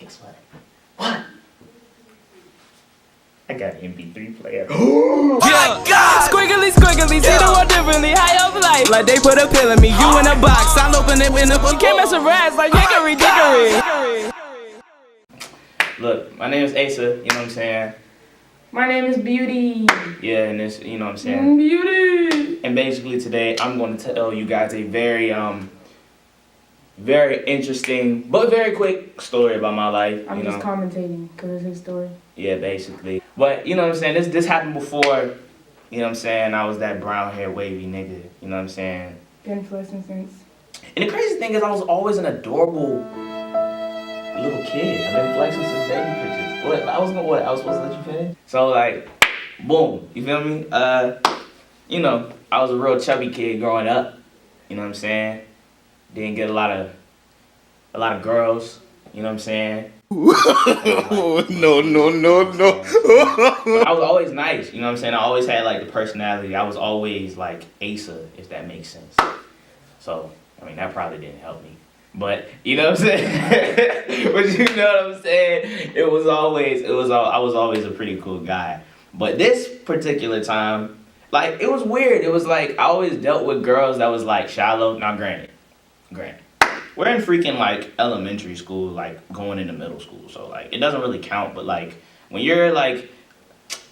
Guess what? What? I got an MP3 player. Yeah, God! Squiggly, squiggly, see the world differently, high up life. Like they put a pill in me, you in a box, I'll open it in the book. Can't mess with rats like hickory dickory. Look, my name is Asa, you know what I'm saying? My name is Beauty. Yeah, and this, you know what I'm saying? Beauty. And basically today, I'm going to tell you guys a very interesting, but very quick story about my life. I'm just commentating because it's his story. Yeah, basically. But, you know what I'm saying? This happened before, you know what I'm saying? I was that brown hair wavy nigga, you know what I'm saying? Been flexing since. And the crazy thing is I was always an adorable little kid. I've been flexing since baby pictures. I was supposed to let you finish? So like, boom, you feel me? You know, I was a real chubby kid growing up, you know what I'm saying? Didn't get a lot of girls, you know what I'm saying? No. But I was always nice, you know what I'm saying? I always had like the personality. I was always like Asa, if that makes sense. So, I mean, that probably didn't help me. But, you know what I'm saying? But you know what I'm saying? I was always a pretty cool guy. But this particular time, like, it was weird. It was like, I always dealt with girls that was like shallow. Now, granted. We're in freaking like elementary school, like going into middle school. So like, it doesn't really count. But like, when you're like,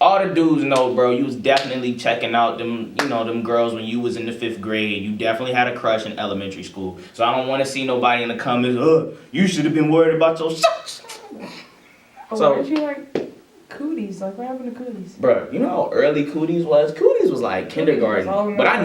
all the dudes know, bro, you was definitely checking out them, you know, them girls when you was in the 5th grade. You definitely had a crush in elementary school. So I don't want to see nobody in the comments, you should have been worried about your sex. Oh, So, why did you like cooties? Like, what happened to cooties? Bro, you know how early cooties was? Cooties was like kindergarten. But I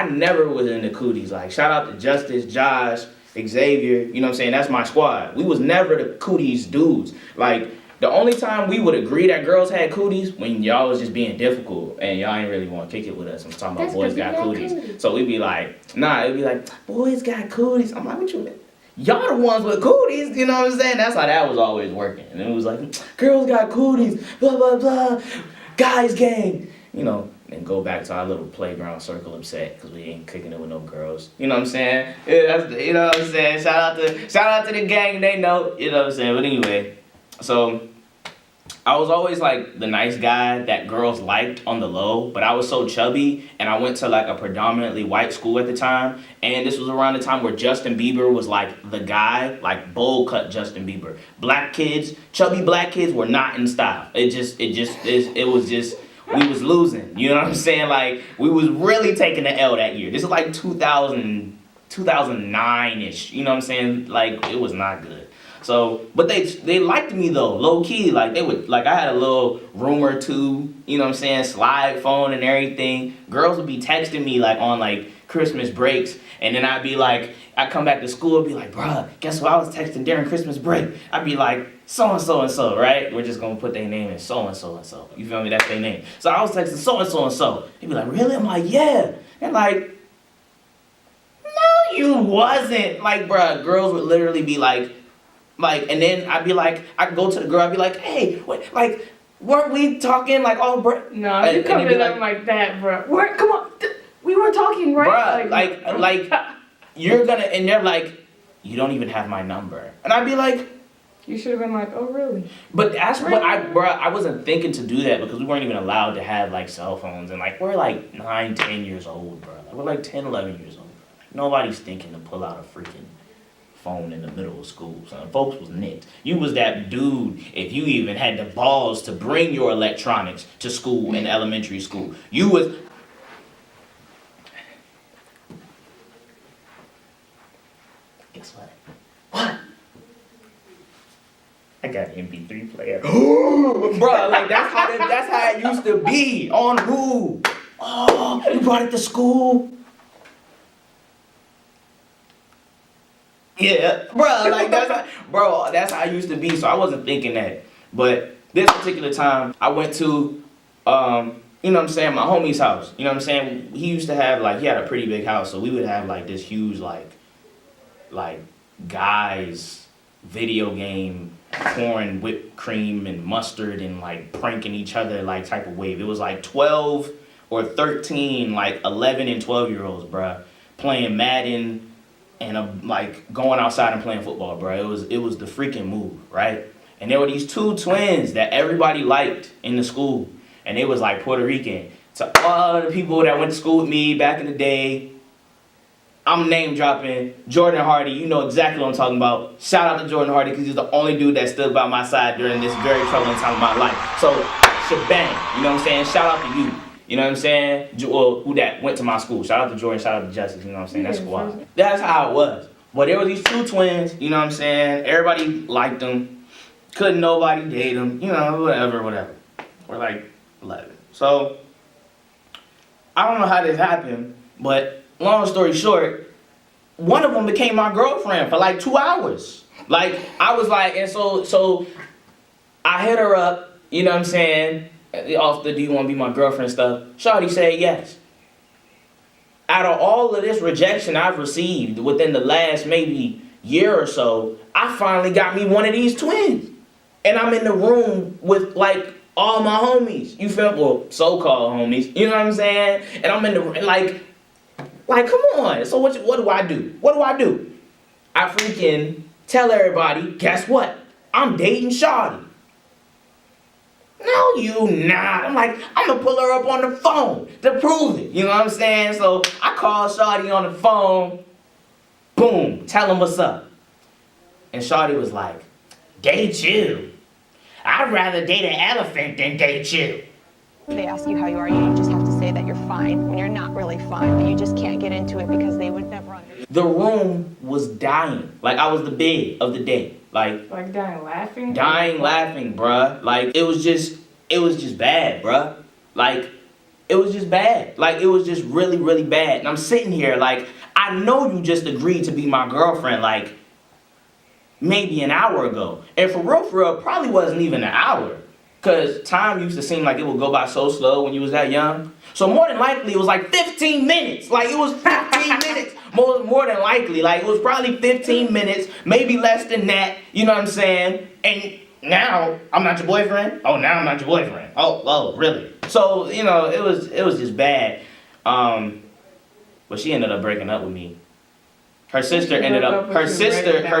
never was into cooties. Like, shout out to Justice, Josh, Xavier, you know what I'm saying? That's my squad. We was never the cooties dudes. Like, the only time we would agree that girls had cooties when y'all was just being difficult and y'all ain't really want to kick it with us. I'm talking about boys got cooties. So we'd be like, nah, it'd be like, boys got cooties. I'm like, what you mean? Y'all the ones with cooties, you know what I'm saying? That's how that was always working. And it was like, girls got cooties, blah, blah, blah, guys gang. You know, and go back to our little playground circle upset because we ain't kicking it with no girls. You know what I'm saying? Yeah, you know what I'm saying? Shout out to the gang, they know. You know what I'm saying? But anyway. So, I was always like the nice guy that girls liked on the low, but I was so chubby, and I went to like a predominantly white school at the time, and this was around the time where Justin Bieber was like the guy, like bowl cut Justin Bieber. Black kids, chubby black kids were not in style. It was just, we was losing, you know what I'm saying? Like, we was really taking the L that year. This is like 2009-ish, you know what I'm saying? Like, it was not good. So, but they liked me though, low key. Like they would, like I had a little room or two, you know what I'm saying, slide phone and everything. Girls would be texting me like on like Christmas breaks, and then I'd be like, I'd come back to school and be like, bruh, guess what I was texting during Christmas break? I'd be like, so and so and so, right? We're just gonna put their name in so and so and so. You feel me? That's their name. So I was texting so and so and so. He'd be like, really? I'm like, yeah. And like, no, you wasn't. Like, bruh, girls would literally be like, and then I'd be like, I'd go to the girl, I'd be like, hey, what, like, weren't we talking like all bro? No, you coming at them like that, bro. Come on, we were talking, right? Bruh, like, you're gonna, and they're like, you don't even have my number. And I'd be like, you should have been like, oh, really? But that's what I wasn't thinking to do that because we weren't even allowed to have like cell phones. And like, we're like 9, 10 years old, bro. Like, we're like 10, 11 years old. Like, nobody's thinking to pull out a freaking phone in the middle of school, son. Folks was nicked. You was that dude if you even had the balls to bring your electronics to school in elementary school. You was... Guess what? What? I got an MP3 player. Bro, like that's how it used to be. On who? Oh, you brought it to school? Yeah, bro, like that's how I used to be. So I wasn't thinking that. But this particular time, I went to, you know what I'm saying, my homie's house. You know what I'm saying? He used to have like, he had a pretty big house, so we would have like this huge like guys video game pouring whipped cream and mustard and like pranking each other like type of wave. It was like 12 or 13, like 11 and 12-year-olds, bruh, playing Madden and like going outside and playing football, bro. It was the freaking move, right? And there were these two twins that everybody liked in the school, and they was like Puerto Rican. So all the people that went to school with me back in the day, I'm name dropping Jordan Hardy. You know exactly what I'm talking about. Shout out to Jordan Hardy because he's the only dude that stood by my side during this very troubling time of my life. So shebang, you know what I'm saying? Shout out to you. You know what I'm saying? Well, who that went to my school. Shout out to Jordan, shout out to Justice, you know what I'm saying? That's squad. That's how it was. But there were these two twins, you know what I'm saying? Everybody liked them. Couldn't nobody date them. You know, whatever. We're like 11. So, I don't know how this happened, but long story short, one of them became my girlfriend for like 2 hours. Like, I was like, and so I hit her up, you know what I'm saying? Off the do you want to be my girlfriend stuff. Shawty said yes. Out of all of this rejection I've received within the last maybe year or so, I finally got me one of these twins. And I'm in the room with like all my homies. You feel? Well, so-called homies. You know what I'm saying? And I'm in the like come on. So what do I do? What do I do? I freaking tell everybody, guess what? I'm dating Shawty. No, you not. I'm like, I'm gonna pull her up on the phone to prove it. You know what I'm saying? So I call Shawty on the phone. Boom, tell him what's up. And Shawty was like, date you? I'd rather date an elephant than date you. They ask you how you are, you just have to say that you're fine when you're not really fine, but you just can't get into it because they would never understand. The room was dying. Like I was the big of the day. Like dying laughing? Dying laughing, bruh. Like it was just bad, bruh. Like it was just bad. Like it was just really, really bad. And I'm sitting here like, I know you just agreed to be my girlfriend like maybe an hour ago. And for real, probably wasn't even an hour. Cause time used to seem like it would go by so slow when you was that young. So more than likely it was like 15 minutes. Like it was 15 minutes. More than likely. Like it was probably 15 minutes, maybe less than that. You know what I'm saying? And now I'm not your boyfriend. Oh, now I'm not your boyfriend. Oh, really? So, you know, it was just bad. But she ended up breaking up with me. Her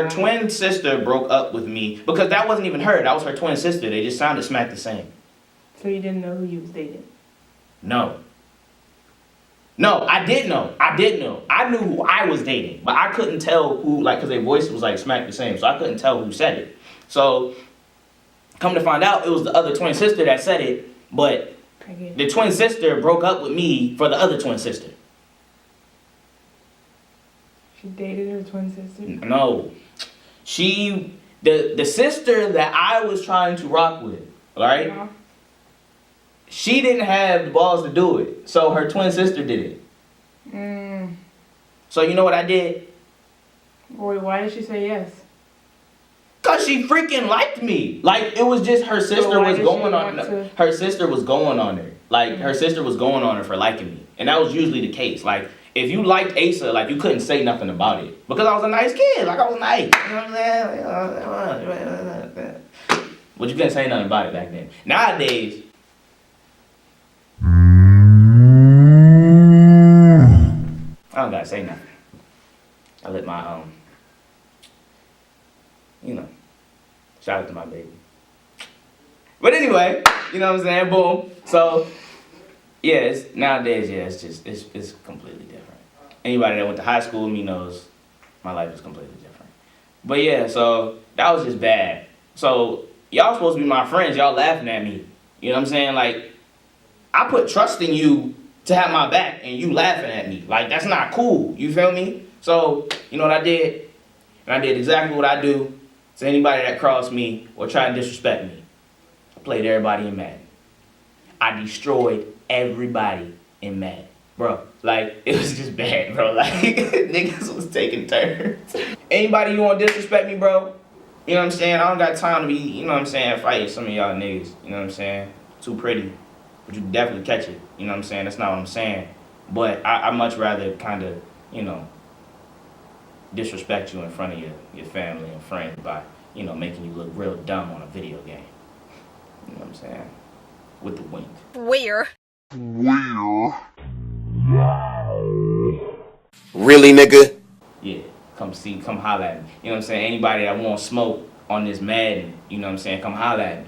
twin sister broke up with me because that wasn't even her. That was her twin sister. They just sounded smack the same. So you didn't know who you was dating? No, I did know. I knew who I was dating, but I couldn't tell who, like, because their voice was like smack the same, so I couldn't tell who said it. So, come to find out, it was the other twin sister that said it, but the twin sister broke up with me for the other twin sister. She dated her twin sister? No. The sister that I was trying to rock with, right? Uh-huh. She didn't have the balls to do it, so her twin sister did it. So you know what I did? Boy, why did she say yes? Cause she freaking liked me. Like it was just her sister was going on. Her sister was going on her. Like her sister was going on her for liking me, and that was usually the case. Like if you liked Asa, like you couldn't say nothing about it because I was a nice kid. Like I was nice. You know what I'm saying? But you couldn't say nothing about it back then. Nowadays. I don't gotta say nothing. I let my, shout out to my baby. But anyway, you know what I'm saying? Boom. So, yeah, nowadays, it's completely different. Anybody that went to high school with me knows my life is completely different. But yeah, so that was just bad. So, y'all supposed to be my friends. Y'all laughing at me. You know what I'm saying? Like, I put trust in you to have my back and you laughing at me. Like, that's not cool. You feel me? So, you know what I did? And I did exactly what I do to anybody that crossed me or tried to disrespect me. I played everybody in Madden. I destroyed everybody in Madden. Bro, like, it was just bad, bro. Like, niggas was taking turns. Anybody you want to disrespect me, bro, you know what I'm saying? I don't got time to be, you know what I'm saying, fighting some of y'all niggas. You know what I'm saying? Too pretty. But you can definitely catch it. You know what I'm saying? That's not what I'm saying. But I much rather kind of, disrespect you in front of your family and friends by, making you look real dumb on a video game. You know what I'm saying? With the wink. Where? Really, nigga? Yeah. come holler at me. You know what I'm saying? Anybody that want smoke on this Madden, you know what I'm saying? Come holler at me.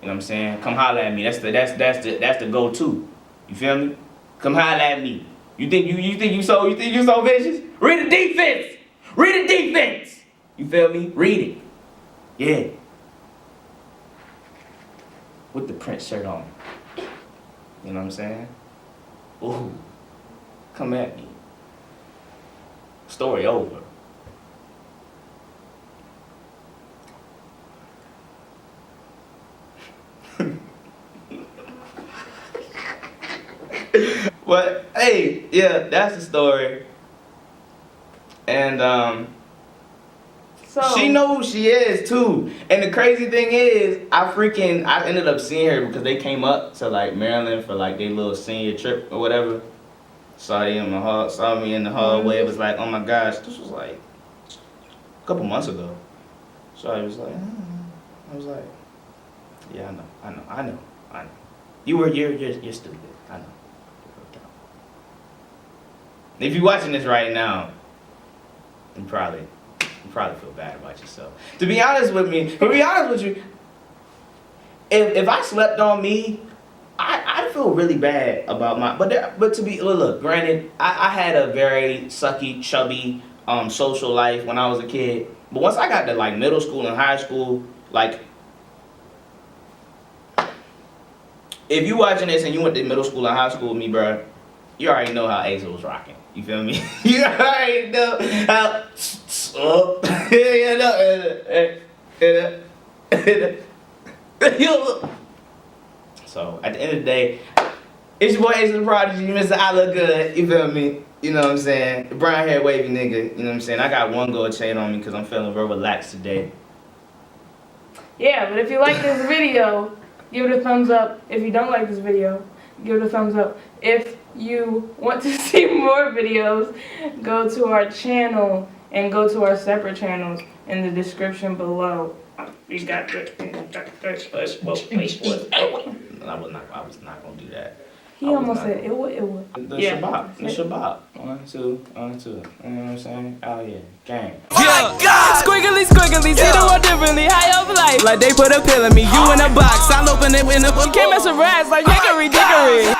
You know what I'm saying? Come holler at me. That's the go-to. You feel me? Come holler at me. You think you so vicious? Read the defense. Read the defense. You feel me? Read it. Yeah. With the print shirt on. You know what I'm saying? Ooh. Come at me. Story over. But hey, yeah, that's the story. And So she know who she is too. And the crazy thing is, I ended up seeing her because they came up to like Maryland for like their little senior trip or whatever. Saw me in the hallway. It was like, oh my gosh, this was like a couple months ago. So I was like, I was like, yeah, I know. You're stupid. I know. If you're watching this right now, you probably feel bad about yourself. To be honest with you, if I slept on me, I feel really bad about my. But to be look, granted, I had a very sucky, chubby, social life when I was a kid. But once I got to like middle school and high school, like, if you watching this and you went to middle school and high school with me, bro, you already know how Asa was rocking. You feel me? You already know how. So at the end of the day, it's your boy Asa the Prodigy, Mr. I Look Good. You feel me? You know what I'm saying? The brown hair wavy nigga. You know what I'm saying? I got one gold chain on me because I'm feeling real relaxed today. yeah, but if you like this video, give it a thumbs up. If you don't like this video, give it a thumbs up. If you want to see more videos, go to our channel and go to our separate channels in the description below. We got the. I was not gonna do that. He almost said it would. The Shabbat. 1, 2, 1, 2. You know what I'm saying? Oh yeah, gang. Yeah, squiggly, see the world differently, high up life. Like they put a pill in me, you in a box, I'll open it in the book. Can't mess with rats like hickory dickory.